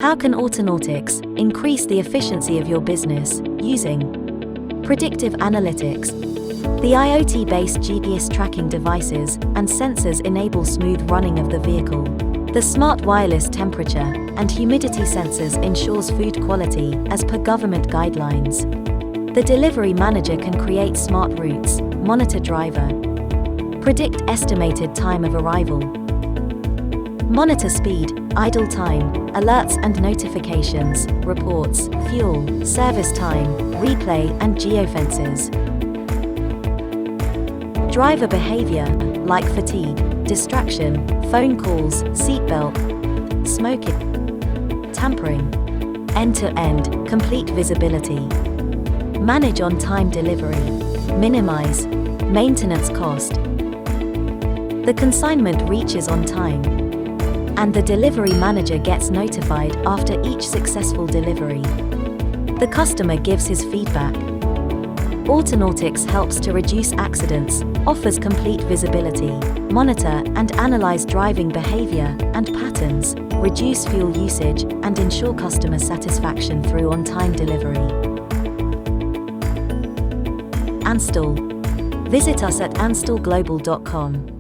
How can Autonautics increase the efficiency of your business using predictive analytics? The IoT-based GPS tracking devices and sensors enable smooth running of the vehicle. The smart wireless temperature and humidity sensors ensures food quality as per government guidelines. The delivery manager can create smart routes, monitor driver, predict estimated time of arrival, monitor speed, idle time, alerts and notifications, reports, fuel, service time, replay and geofences. Driver behavior, like fatigue, distraction, phone calls, seatbelt, smoking, tampering. End-to-end, complete visibility. Manage on-time delivery. Minimize maintenance cost. The consignment reaches on time, and the delivery manager gets notified after each successful delivery. The customer gives his feedback. Autonautics helps to reduce accidents, offers complete visibility, monitor and analyze driving behavior and patterns, reduce fuel usage, and ensure customer satisfaction through on-time delivery. Anstel. Visit us at anstelglobal.com.